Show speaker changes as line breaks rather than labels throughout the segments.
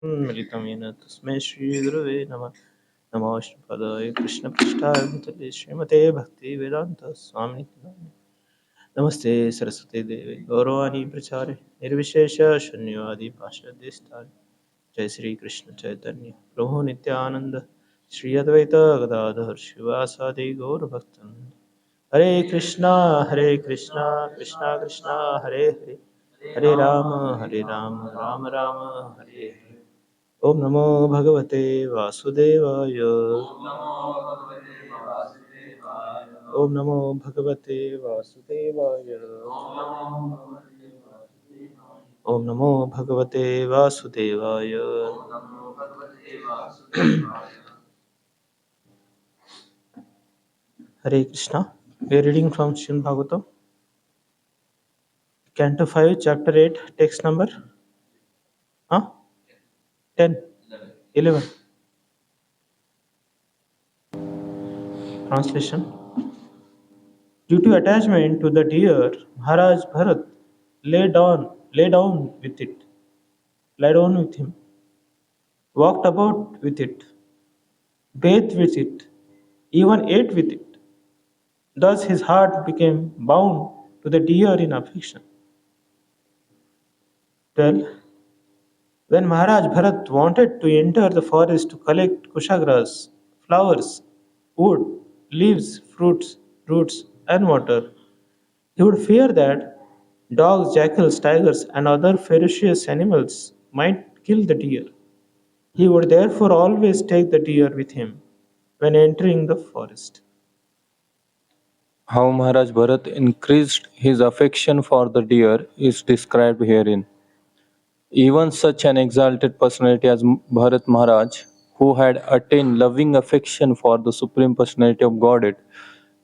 मिलितं येन तस्मै श्रीगुरवे नमः। नमो श्रीपदाय कृष्णपृष्ठाय भूतले श्रीमते भक्तिवेदान्तस्वामिनिति नामिने। नमस्ते सरस्वती देवे गौरवाणी प्रचारे निर्विशेष शून्यवादी पाश्चात्यस्थाने। जय श्री कृष्ण चैतन्य प्रभु नित्यानंद श्री अद्वैत गदाधर शिवासादि गौरभक्तवृंद। हरे कृष्णा कृष्णा कृष्णा हरे हरे, हरे राम राम राम हरे हरे। ओम नमो भगवते वासुदेवाय। ओम नमो भगवते वासुदेवाय। ओम नमो भगवते वासुदेवाय। हरे Krishna. We are reading from Srimad Bhagavatam, Canto 5, Chapter 8, text number 10, 11. Translation. Due to attachment to the deer, Maharaj Bharat lay down with it, lay down with him, walked about with it, bathed with it, even ate with it. Thus his heart became bound to the deer in affection. 12. When Maharaj Bharat wanted to enter the forest to collect kushagras, flowers, wood, leaves, fruits, roots, and water, he would fear that dogs, jackals, tigers, and other ferocious animals might kill the deer. He would therefore always take the deer with him when entering the forest.
How Maharaj Bharat increased his affection for the deer is described herein. Even such an exalted personality as Bharat Maharaj, who had attained loving affection for the Supreme Personality of Godhead,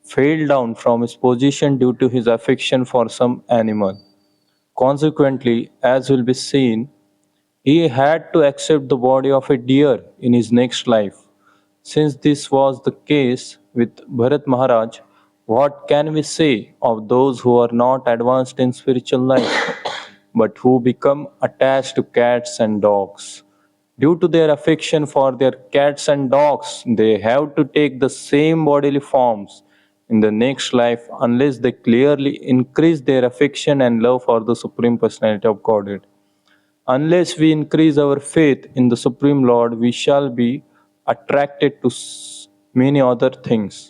fell down from his position due to his affection for some animal. Consequently, as will be seen, he had to accept the body of a deer in his next life. Since this was the case with Bharat Maharaj, what can we say of those who are not advanced in spiritual life, but who become attached to cats and dogs? Due to their affection for their cats and dogs, they have to take the same bodily forms in the next life unless they clearly increase their affection and love for the Supreme Personality of Godhead. Unless we increase our faith in the Supreme Lord, we shall be attracted to many other things.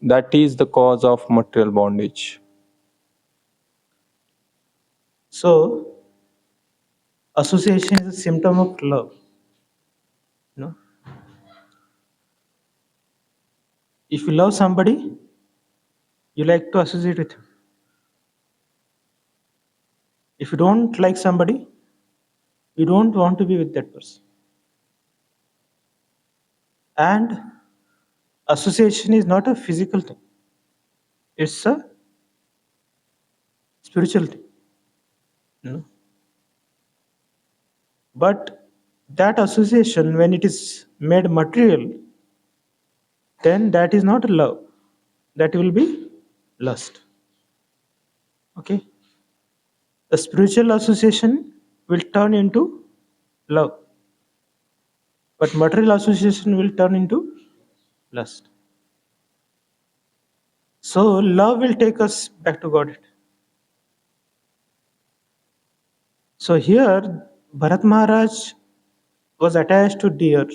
That is the cause of material bondage.
So, association is a symptom of love. You know, if you love somebody, you like to associate with him. If you don't like somebody, you don't want to be with that person. And association is not a physical thing, it's a spiritual thing. You know? But that association, when it is made material, then that is not love. That will be lust. Okay? The spiritual association will turn into love. But material association will turn into lust. So love will take us back to Godhead. So here Bharat Maharaj was attached to deer.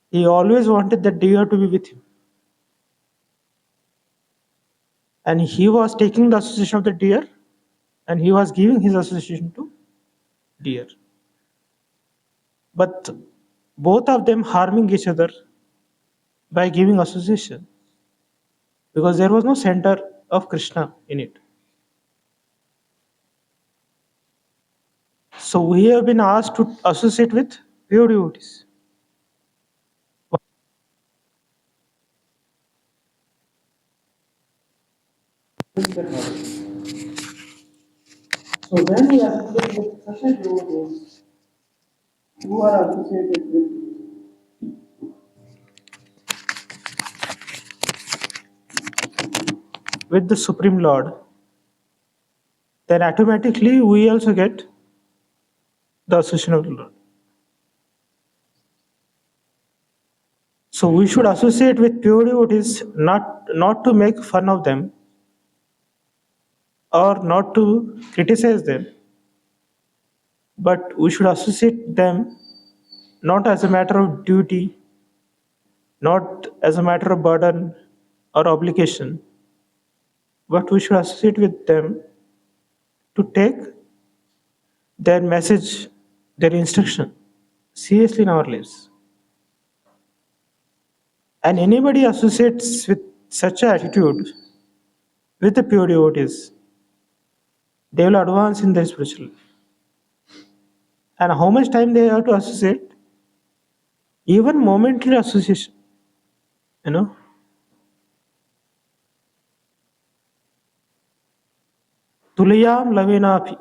He always wanted the deer to be with him. And he was taking the association of the deer and he was giving his association to deer. But both of them harming each other by giving association because there was no center of Krishna in it. So we have been asked to associate with pure devotees. So when we associate with such a devotees who are associated with the Supreme Lord, then automatically we also get the association of the Lord. So we should associate with pure devotees not to make fun of them or not to criticize them, but we should associate them not as a matter of duty, not as a matter of burden or obligation, but we should associate with them to take their message, their instruction seriously in our lives. And anybody associates with such an attitude with the pure devotees, they will advance in their spiritual life. And how much time they have to associate? Even momentary association, you know. Tulayam lavinapi.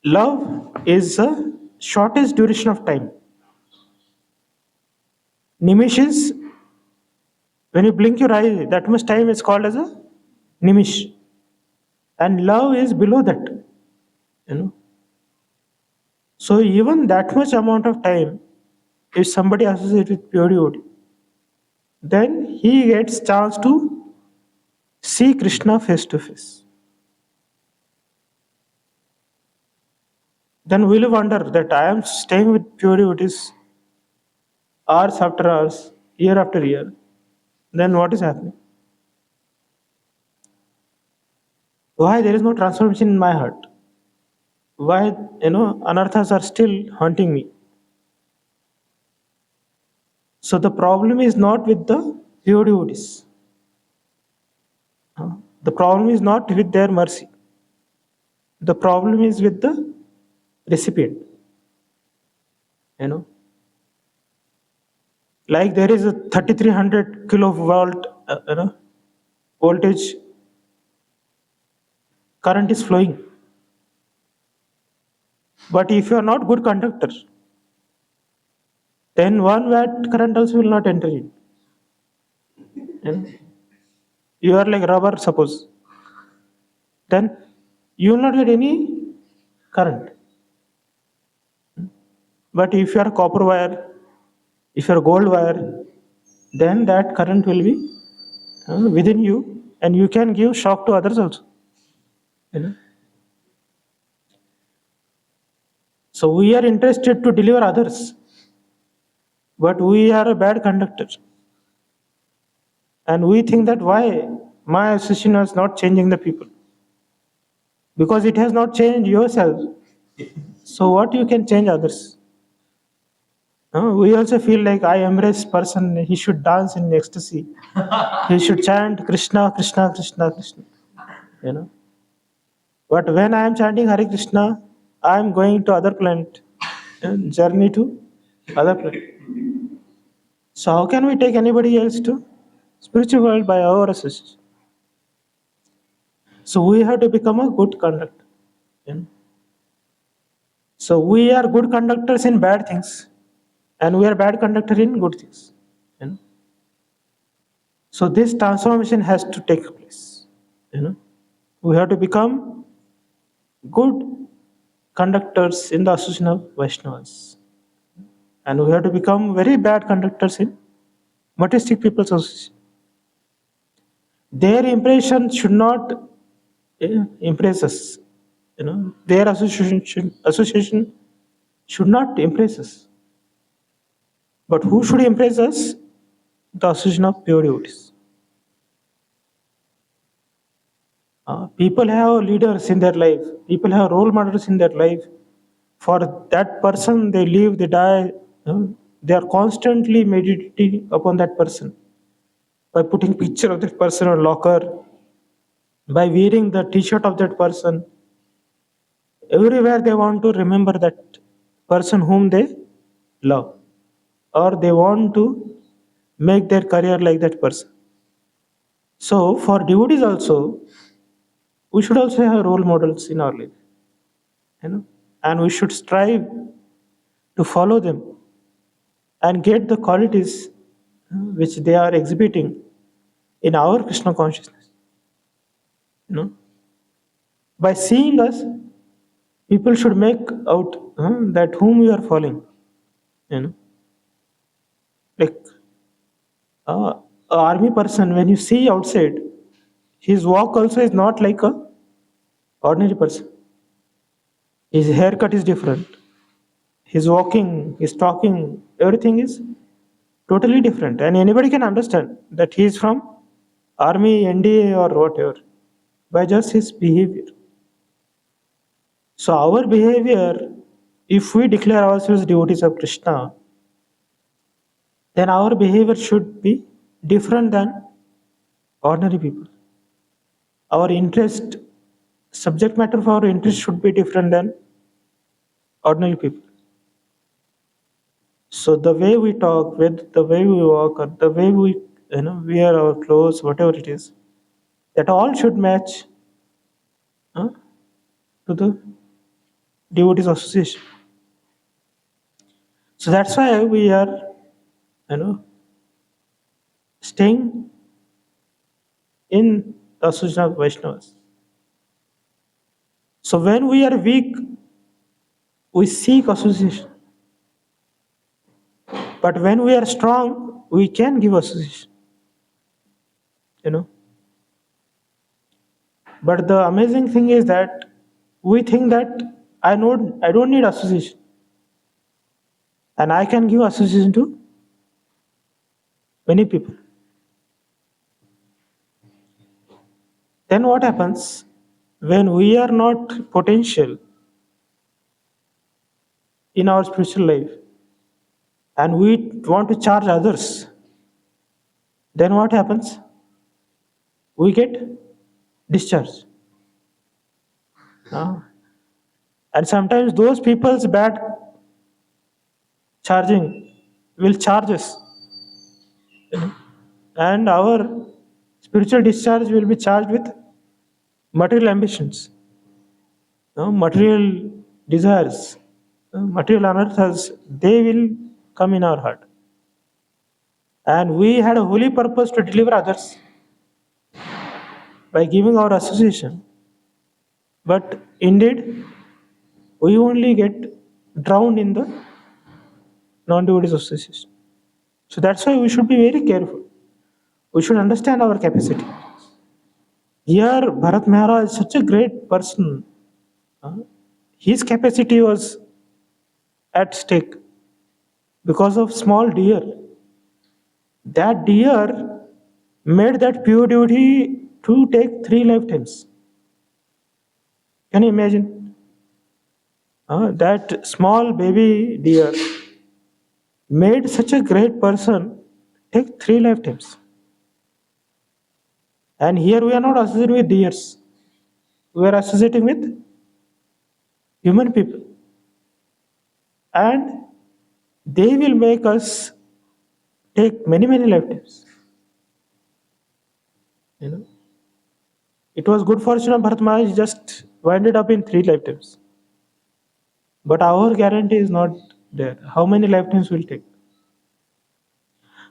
Love is the shortest duration of time. Nimish is when you blink your eye, that much time is called as a nimish. And love is below that, you know. So even that much amount of time, if somebody associates with pure devotee, then he gets chance to see Krishna face to face. Then we'll wonder that I am staying with pure devotees hours after hours, year after year. Then what is happening? Why there is no transformation in my heart? Why anarthas are still haunting me? So the problem is not with the pure devotees. The problem is not with their mercy. The problem is with the recipient. Like there is a 3300 kilovolt voltage current is flowing. But if you are not good conductor, then 1 watt current also will not enter in. You are like rubber, suppose. Then you will not get any current. But if you are copper wire, if you are gold wire, then that current will be within you, and you can give shock to others also. So we are interested to deliver others, but we are a bad conductor. And we think that why my association is not changing the people. Because it has not changed yourself. So what you can change others? We also feel like I embrace person, he should dance in ecstasy. He should chant Krishna, Krishna, Krishna, Krishna. But when I am chanting Hare Krishna, I am going to other planet, journey to other planet. So how can we take anybody else to spiritual world by our association? So we have to become a good conductor. So we are good conductors in bad things, and we are bad conductor in good things. So this transformation has to take place. We have to become good conductors in the association of Vaishnavas. And we have to become very bad conductors in materialistic people's association. Their impression should not impress us. Their association should not impress us. But who should impress us? The association of pure devotees. People have leaders in their life. People have role models in their life. For that person, they live, they die. They are constantly meditating upon that person by putting picture of that person on locker, by wearing the T-shirt of that person. Everywhere they want to remember that person whom they love, or they want to make their career like that person. So for devotees also, we should also have role models in our life, and we should strive to follow them and get the qualities which they are exhibiting in our Krishna consciousness. By seeing us, People should make out that whom you are following. You know, like a army person, when you see outside, his walk also is not like a ordinary person. His haircut is different. His walking, his talking, everything is totally different. And anybody can understand that he is from army, NDA, or whatever by just his behavior. So our behavior, if we declare ourselves devotees of Krishna, then our behavior should be different than ordinary people. Our interest, subject matter for our interest should be different than ordinary people. So the way we talk, with the way we walk, or the way we wear our clothes, whatever it is, that all should match uh, to the devotees association. So that's why we are staying in the association of Vaishnavas. So when we are weak, we seek association. But when we are strong, we can give association. But the amazing thing is that we think that I don't need association, and I can give association to many people. Then what happens when we are not potential in our spiritual life and we want to charge others? Then what happens? We get discharged. And sometimes those people's bad charging will charge us, and our spiritual discharge will be charged with material ambitions, material desires, material unearths. They will come in our heart, and we had a holy purpose to deliver others by giving our association, but indeed we only get drowned in the non-devotees association. So that's why we should be very careful. We should understand our capacity. Here, Bharat Maharaj is such a great person. His capacity was at stake because of small deer. That deer made that pure devotee to take 3 lifetimes. Can you imagine? That small baby deer made such a great person take 3 lifetimes. And here we are not associating with deers. We are associating with human people. And they will make us take many, many lifetimes. It was good fortune of Bharat Maharaj just winded up in 3 lifetimes. But our guarantee is not there. How many lifetimes will take?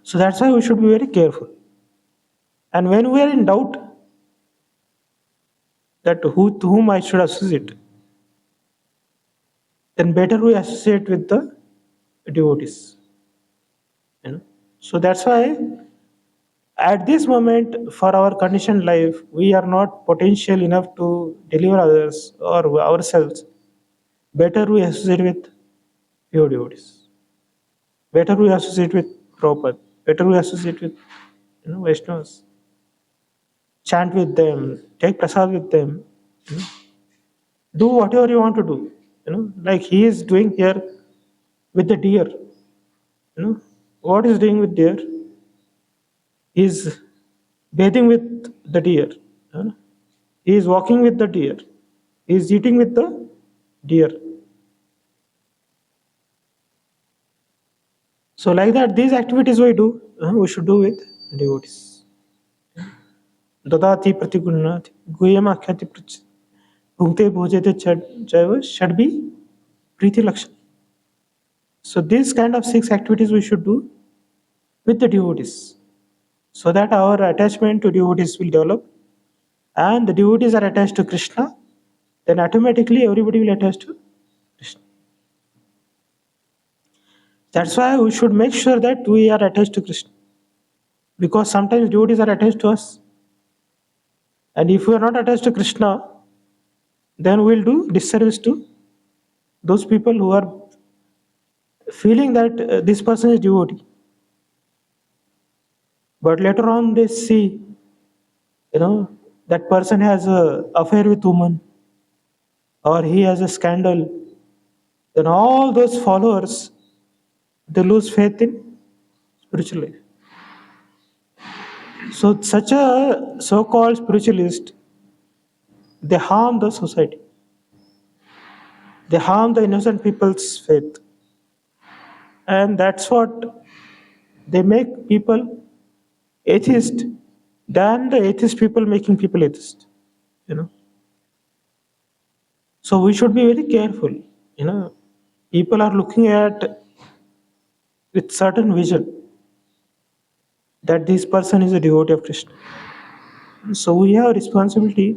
So that's why we should be very careful. And when we are in doubt that to whom I should associate, then better we associate with the devotees. So that's why at this moment for our conditioned life, we are not potential enough to deliver others or ourselves. Better we associate with pure devotees. Better we associate with Prabhupada. Better we associate with Vaishnavas. Chant with them, take prasad with them. Do whatever you want to do. Like he is doing here with the deer. What is doing with deer? He is bathing with the deer. He is walking with the deer. He is eating with the deer. So like that, these activities we should do with devotees. Dadati pratigunati guyamakhati bhukte bhojete chaiva should be priti lakshana. So these kind of 6 activities we should do with the devotees, so that our attachment to devotees will develop, and the devotees are attached to Krishna, then automatically everybody will attach to Krishna. That's why we should make sure that we are attached to Krishna. Because sometimes devotees are attached to us. And if we are not attached to Krishna, then we'll do disservice to those people who are feeling that this person is devotee. But later on they see, that person has an affair with woman or he has a scandal. Then all those followers, they lose faith in spiritual life. So such a so-called spiritualist, they harm the society. They harm the innocent people's faith. And that's what they make people atheist than the atheist people making people atheist. So we should be very careful. People are looking at with certain vision that this person is a devotee of Krishna. So we have a responsibility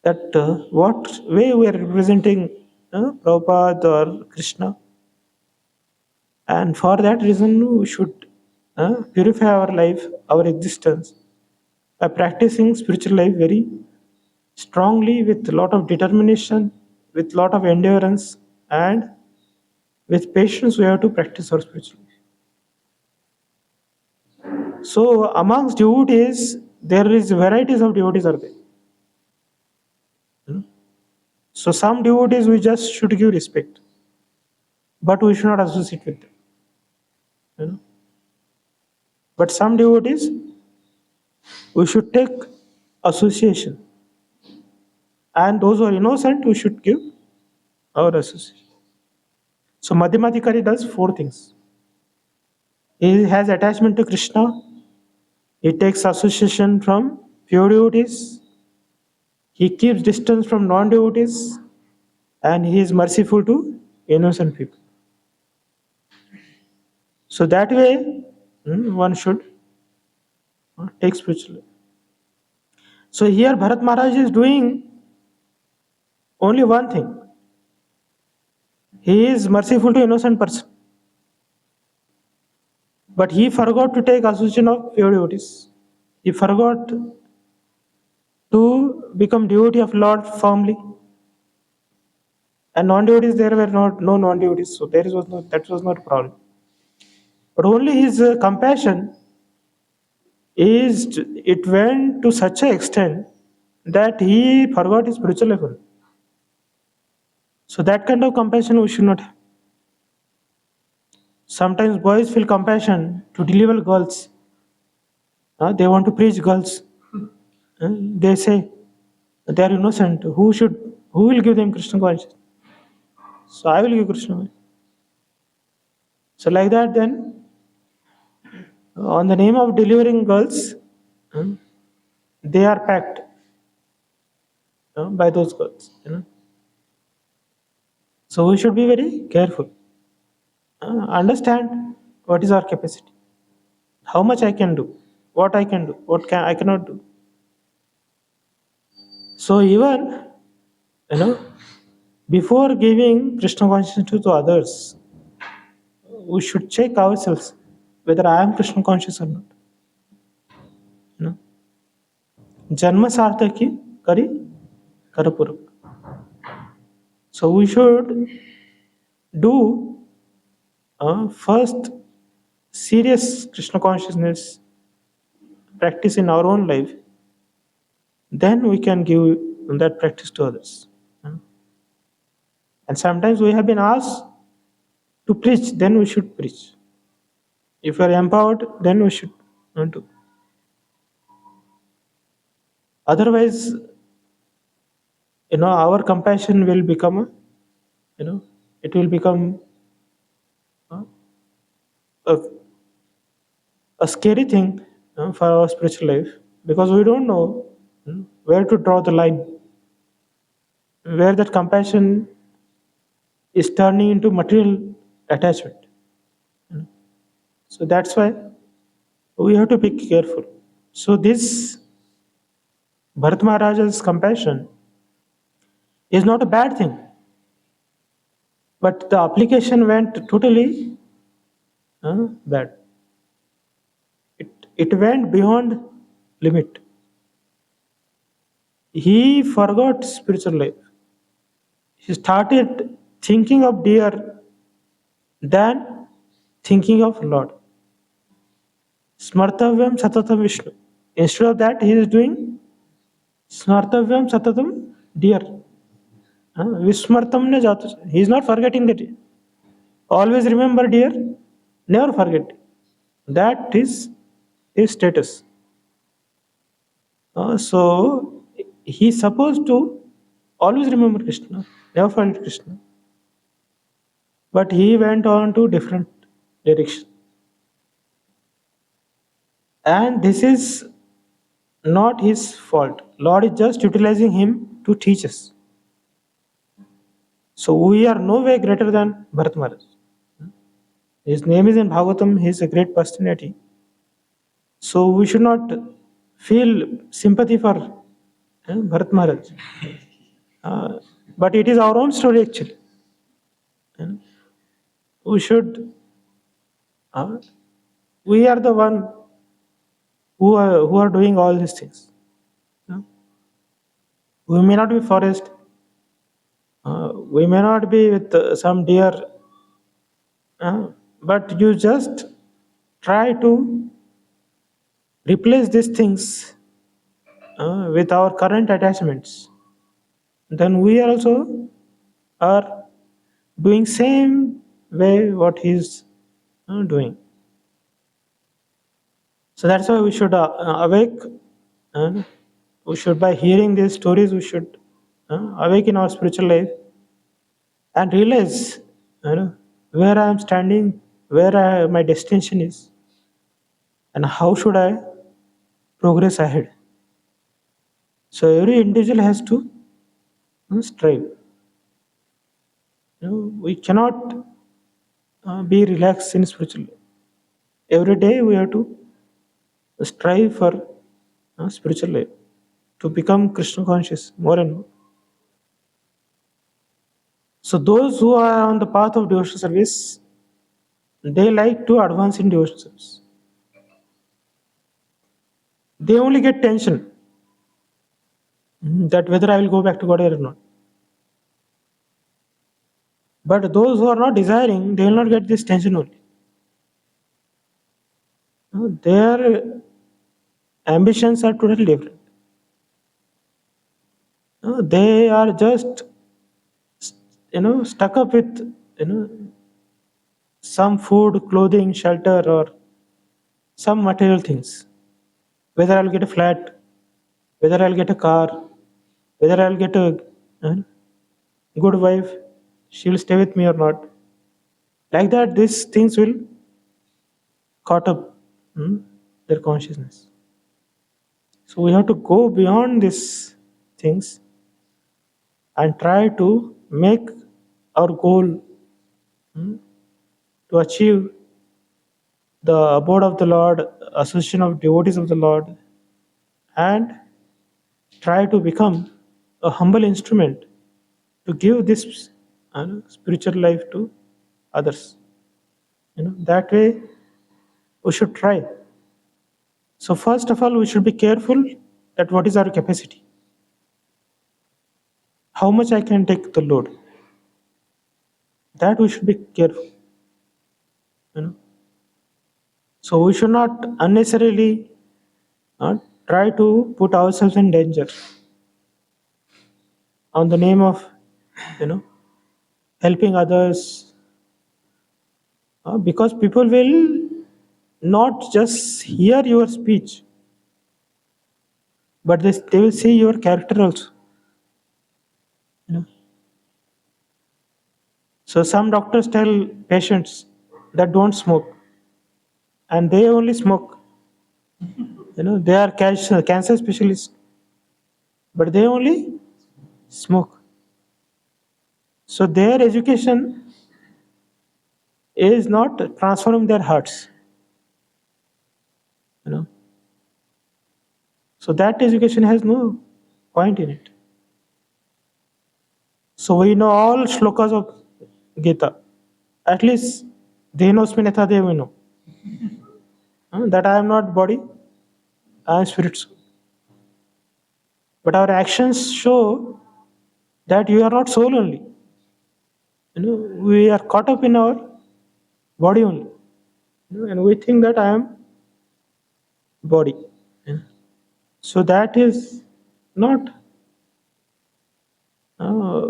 that what way we are representing Prabhupada or Krishna. And for that reason, we should purify our life, our existence, by practicing spiritual life very strongly with a lot of determination, with a lot of endurance, and with patience. We have to practice our spiritual life. So amongst devotees, there is varieties of devotees are there. So some devotees we just should give respect, but we should not associate with them. But some devotees we should take association, and those who are innocent we should give our association. So Madhyamadikari does 4 things. He has attachment to Krishna. He takes association from pure devotees. He keeps distance from non-devotees, and he is merciful to innocent people. So that way, one should take spiritual life. So here Bharat Maharaj is doing only one thing. He is merciful to innocent person. But he forgot to take association of pure devotees. He forgot to become devotee of Lord firmly. And non-devotees, there were no non-devotees, so that was not a problem. But only his compassion it went to such an extent that he forgot his spiritual level. So that kind of compassion we should not have. Sometimes boys feel compassion to deliver girls. They want to preach girls. They say they are innocent. Who will give them Krishna consciousness? So I will give Krishna consciousness. So like that, then on the name of delivering girls, they are packed by those girls. So we should be very careful. Understand what is our capacity, how much I can do, what I can do, I cannot do. So even before giving Krishna consciousness to others, we should check ourselves whether I am Krishna conscious or not. Janma sarthaki kari karapurak. So we should do first serious Krishna consciousness practice in our own life. Then we can give that practice to others. And sometimes we have been asked to preach, then we should preach. If we are empowered, then we should do. Otherwise, our compassion will become, it will become a scary thing for our spiritual life, because we don't know where to draw the line, where that compassion is turning into material attachment. So that's why we have to be careful. So this Bharat Maharaja's compassion is not a bad thing. But the application went totally bad. It went beyond limit. He forgot spiritual life. He started thinking of deer than thinking of Lord. Smartavyam Satatam Vishnu. Instead of that, he is doing Smartavyam Satatam deer. Vismartam ne jato. He is not forgetting that. Always remember dear, never forget. That is his status. So he is supposed to always remember Krishna, never forget Krishna. But he went on to different direction. And this is not his fault. Lord is just utilizing him to teach us. So we are no way greater than Bharat Maharaj. His name is in Bhagavatam, he is a great personality. So we should not feel sympathy for Bharat Maharaj. But it is our own story actually. We should, we are the one who are doing all these things. We may not be forest, we may not be with some deer, but you just try to replace these things with our current attachments. Then we also are doing same way what he is doing. So that's why we should awake. We should, by hearing these stories, we should awake in our spiritual life and realize where I am standing, where my destination is, and how should I progress ahead. So every individual has to strive. We cannot be relaxed in spiritual life. Every day we have to strive for spiritual life, to become Krishna conscious more and more. So those who are on the path of devotional service, they like to advance in devotional service. They only get tension that whether I will go back to God or not. But those who are not desiring, they will not get this tension only. Their ambitions are totally different. They are just stuck up with some food, clothing, shelter, or some material things. Whether I'll get a flat, whether I'll get a car, whether I'll get a good wife, she'll stay with me or not. Like that, these things will caught up their consciousness. So we have to go beyond these things and try to make our goal to achieve the abode of the Lord, association of devotees of the Lord, and try to become a humble instrument to give this spiritual life to others. That way we should try. So first of all, we should be careful that what is our capacity, how much I can take the load. That we should be careful. So we should not unnecessarily try to put ourselves in danger on the name of helping others, because people will not just hear your speech, but they will see your character also. So some doctors tell patients that don't smoke, and they only smoke. They are cancer specialists, but they only smoke. So their education is not transforming their hearts. So that education has no point in it. So we know all shlokas of Gita. At least Dehinosmin Ethade we know. That I am not body, I am spirit soul. But our actions show that you are not soul only. We are caught up in our body only. And we think that I am body. So that is not,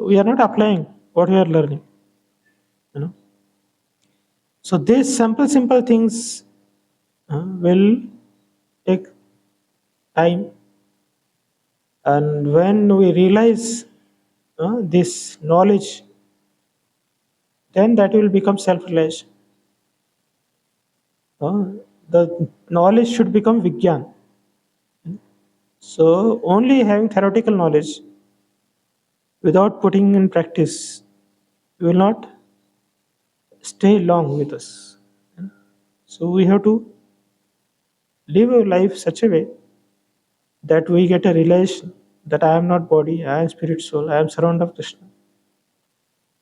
we are not applying what we are learning. You know. So these simple things will take time, and when we realize this knowledge, then that will become self-realization. The knowledge should become Vigyan. So only having theoretical knowledge without putting in practice will not stay long with us. So we have to live our life such a way that we get a realization that I am not body, I am spirit soul, I am surrounded of Krishna.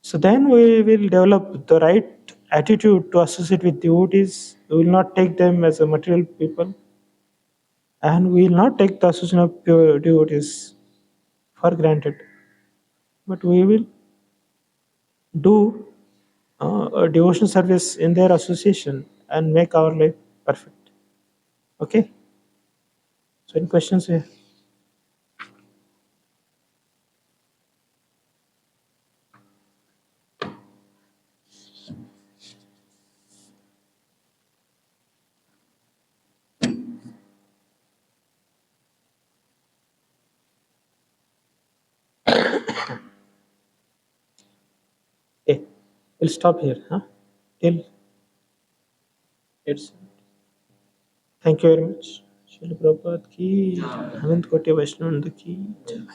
So then we will develop the right attitude to associate with devotees. We will not take them as a material people, and we will not take the association of pure devotees for granted. But we will do a devotion service in their association and make our life perfect. Okay? So any questions here? Okay. We'll stop here. Till it's. Thank you very much. Srila Prabhupada ki, Anand Koti Vaishnava की जय.